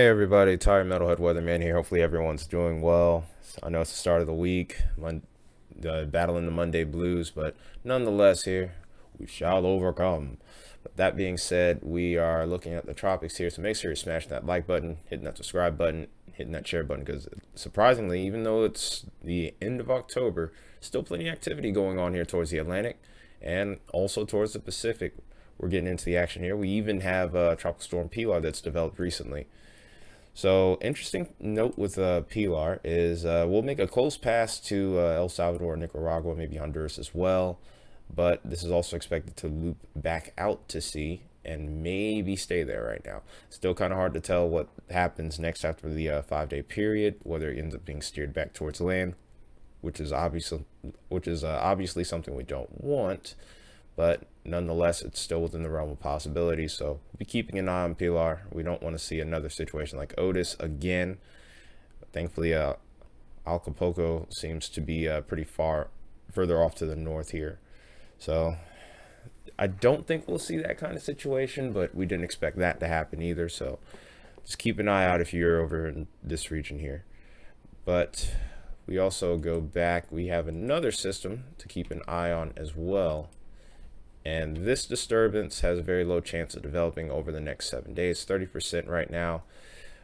Hey everybody, Tired Metalhead Weatherman here. Hopefully everyone's doing well. I know it's the start of the week, battling the Monday blues, but nonetheless here, we shall overcome. But that being said, we are looking at the tropics here, so make sure you're smashing that like button, hitting that subscribe button, hitting that share button, because surprisingly, even though it's the end of October, still plenty of activity going on here towards the Atlantic and also towards the Pacific. We're getting into the action here. We even have Tropical Storm Pilar that's developed recently. So interesting note with Pilar is we'll make a close pass to El Salvador, Nicaragua, maybe Honduras as well. But this is also expected to loop back out to sea and maybe stay there right now. Still kind of hard to tell what happens next after the 5-day period, whether it ends up being steered back towards land, which is obviously something we don't want, but nonetheless, it's still within the realm of possibilities. So we'll be keeping an eye on Pilar. We don't want to see another situation like Otis again. Thankfully, Acapulco seems to be pretty further off to the north here. So I don't think we'll see that kind of situation, but we didn't expect that to happen either. So just keep an eye out if you're over in this region here. But we also go back. We have another system to keep an eye on as well. And this disturbance has a very low chance of developing over the next 7 days, 30% right now.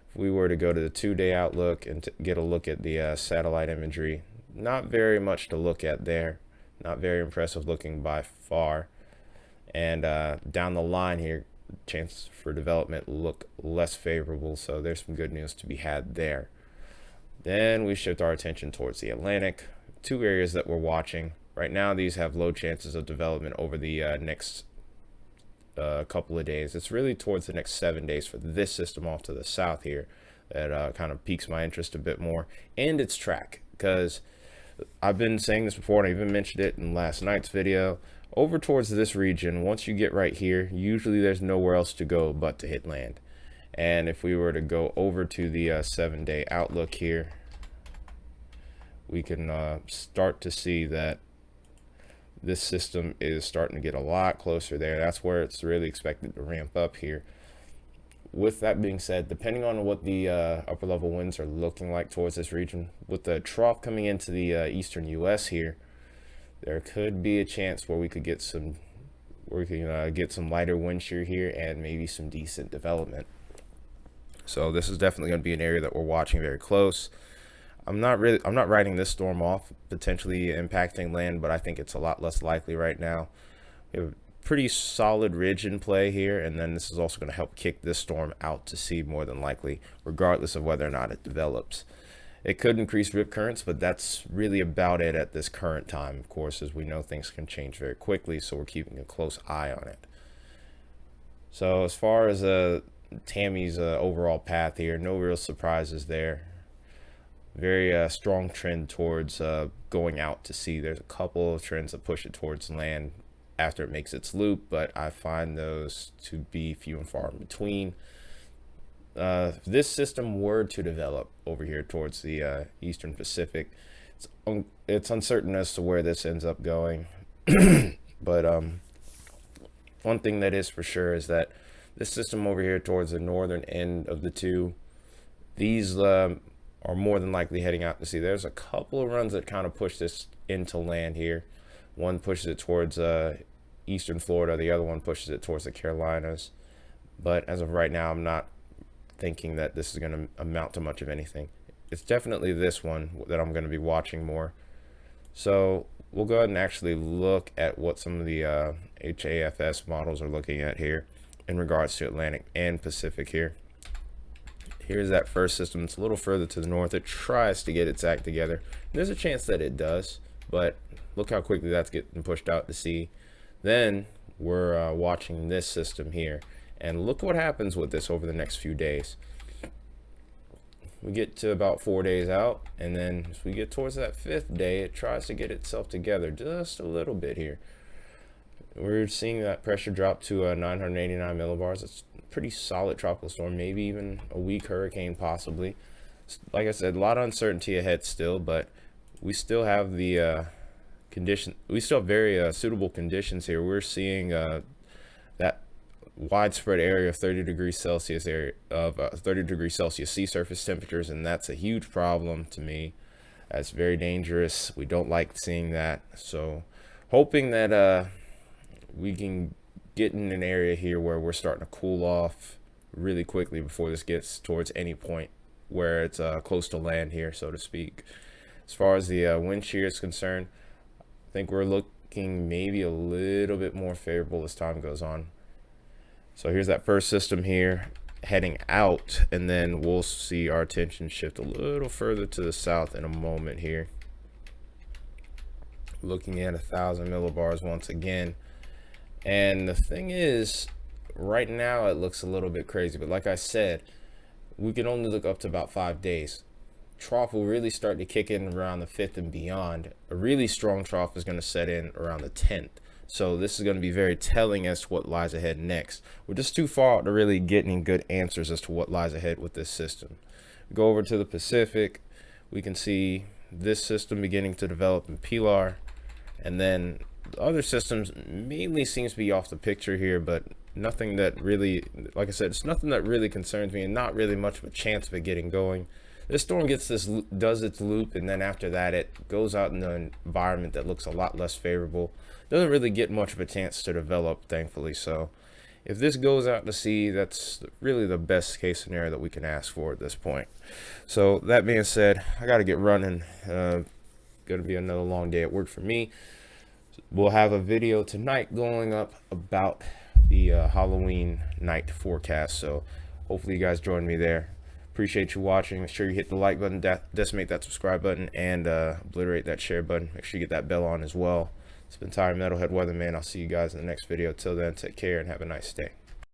If we were to go to the 2-day outlook and get a look at the satellite imagery, not very much to look at there. Not very impressive looking by far. And down the line here, chances for development look less favorable, so there's some good news to be had there. Then we shift our attention towards the Atlantic. Two areas that we're watching. Right now, these have low chances of development over the next couple of days. It's really towards the next 7 days for this system off to the south here that kind of piques my interest a bit more. And its track, because I've been saying this before, and I even mentioned it in last night's video. Over towards this region, once you get right here, usually there's nowhere else to go but to hit land. And if we were to go over to the 7-day outlook here, we can start to see that this system is starting to get a lot closer there. That's where it's really expected to ramp up here. With that being said, depending on what the upper level winds are looking like towards this region, with the trough coming into the eastern US here, there could be a chance where we could get some lighter wind shear here and maybe some decent development. So this is definitely going to be an area that we're watching very close. I'm not writing this storm off potentially impacting land, but I think it's a lot less likely right now. We have a pretty solid ridge in play here, and then this is also going to help kick this storm out to sea more than likely, regardless of whether or not it develops. It could increase rip currents, but that's really about it at this current time. Of course, as we know, things can change very quickly, so we're keeping a close eye on it. So as far as Tammy's overall path here, no real surprises there. Very strong trend towards going out to sea. There's a couple of trends that push it towards land after it makes its loop, but I find those to be few and far in between. If this system were to develop over here towards the Eastern Pacific, it's uncertain as to where this ends up going. But one thing that is for sure is that this system over here towards the northern end of the two, these are more than likely heading out to sea. There's a couple of runs that kind of push this into land here. One pushes it towards eastern Florida, the other one pushes it towards the Carolinas. But as of right now, I'm not thinking that this is going to amount to much of anything. It's definitely this one that I'm going to be watching more. So we'll go ahead and actually look at what some of the HAFS models are looking at here in regards to Atlantic and Pacific here. Here's that first system. It's a little further to the north. It tries to get its act together. There's a chance that it does, but look how quickly that's getting pushed out to sea. Then we're watching this system here, and look what happens with this over the next few days. We get to about 4 days out, and then as we get towards that 5th day, it tries to get itself together just a little bit here. We're seeing that pressure drop to 989 millibars. It's a pretty solid tropical storm, maybe even a weak hurricane possibly. Like I said, a lot of uncertainty ahead still, but we still have the we still have very suitable conditions here. We're seeing that widespread area of 30 degrees Celsius area of 30 degrees Celsius sea surface temperatures, and that's a huge problem to me. That's very dangerous. We don't like seeing that. So hoping that we can get in an area here where we're starting to cool off really quickly before this gets towards any point where it's close to land here, so to speak. As far as the wind shear is concerned, I think we're looking maybe a little bit more favorable as time goes on. So here's that first system here heading out, and then we'll see our attention shift a little further to the south in a moment here. Looking at 1,000 millibars once again. And the thing is, right now it looks a little bit crazy, but like I said, we can only look up to about 5 days. Trough will really start to kick in around the 5th and beyond. A really strong trough is going to set in around the 10th. So this is going to be very telling as to what lies ahead next. We're just too far out to really get any good answers as to what lies ahead with this system. Go over to the Pacific. We can see this system beginning to develop in Pilar. And then the other systems mainly seems to be off the picture here, but nothing that really, like I said, it's nothing that really concerns me, and not really much of a chance of it getting going. This storm does its loop, and then after that it goes out in an environment that looks a lot less favorable. Doesn't really get much of a chance to develop, thankfully. So if this goes out to sea, that's really the best case scenario that we can ask for at this point. So that being said, I got to get running. Gonna be another long day at work for me. We'll have a video tonight going up about the Halloween night forecast, so hopefully you guys join me there. Appreciate you watching. Make sure you hit the like button, decimate that subscribe button, and obliterate that share button. Make sure you get that bell on as well. It's been Metalhead Weatherman. I'll see you guys in the next video. Till then, take care and have a nice day.